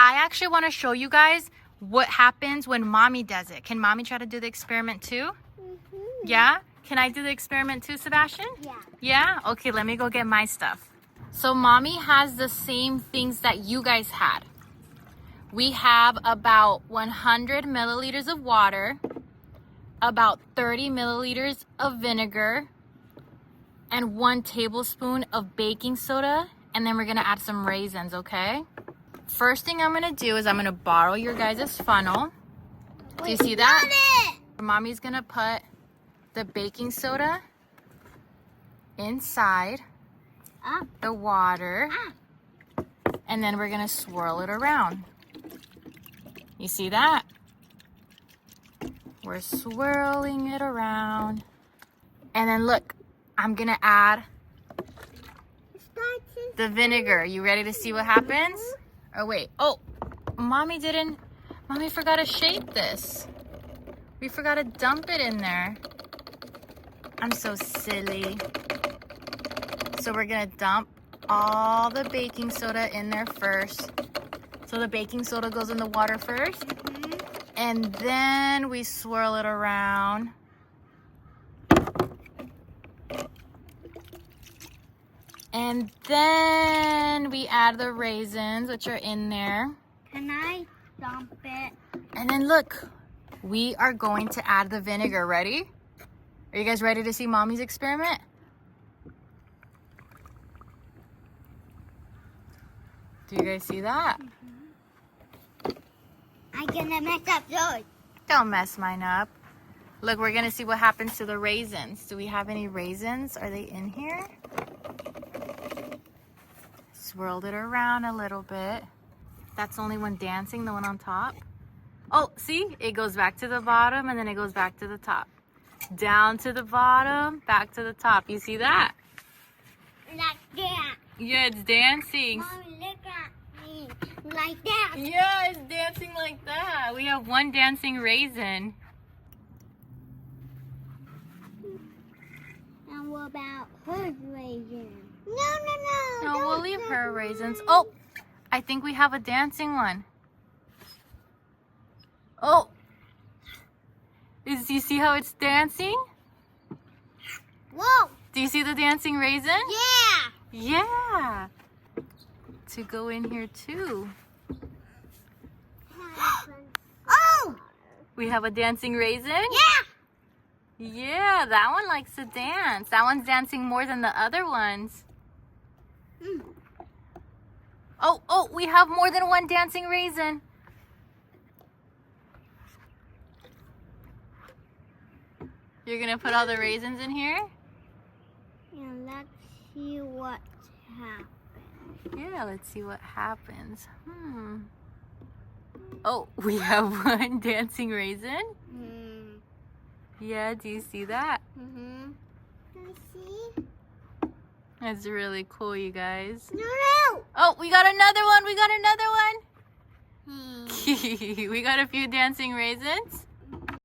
I actually want to show you guys what happens when mommy does it. Can mommy try to do the experiment too? Mm-hmm. Yeah? Can I do the experiment too, Sebastian? Yeah. Yeah? Okay, let me go get my stuff. So mommy has the same things that you guys had. We have about 100 milliliters of water, about 30 milliliters of vinegar, and 1 tablespoon of baking soda, and then we're gonna add some raisins, okay? First thing I'm gonna do is I'm gonna borrow your guys' funnel. Do you see that? Mommy's gonna put the baking soda inside the water, and then we're gonna swirl it around. You see that? We're swirling it around. And then look, I'm gonna add the vinegar. You ready to see what happens? Oh wait, oh, mommy forgot to shape this. We forgot to dump it in there. I'm so silly. So we're gonna dump all the baking soda in there first. So the baking soda goes in the water first. And then we swirl it around. And then we add the raisins, which are in there. Can I dump it? And then look, we are going to add the vinegar. Ready? Are you guys ready to see mommy's experiment? Do you guys see that? I'm gonna mess up yours. Don't mess mine up. Look, we're gonna see what happens to the raisins. Do we have any raisins? Are they in here? Swirled it around a little bit. That's only one dancing, the one on top. Oh, see? It goes back to the bottom and then it goes back to the top. Down to the bottom, back to the top. You see that? Like that. Yeah, it's dancing. Mommy, look at me. Like that. Yeah, it's dancing like that. We have one dancing raisin. And what about her raisin? No. No, we'll leave her raisins. Oh, I think we have a dancing one. Oh, you see how it's dancing? Whoa. Do you see the dancing raisin? Yeah. Yeah. To go in here too. Oh. We have a dancing raisin? Yeah. Yeah, that one likes to dance. That one's dancing more than the other ones. Oh, we have more than one dancing raisin. You're gonna put all the raisins in here? And let's see what happens. Yeah, let's see what happens. Oh, we have one dancing raisin? Yeah, do you see that? Can I see? That's really cool, you guys. No. Oh, we got another one. We got another one. We got a few dancing raisins.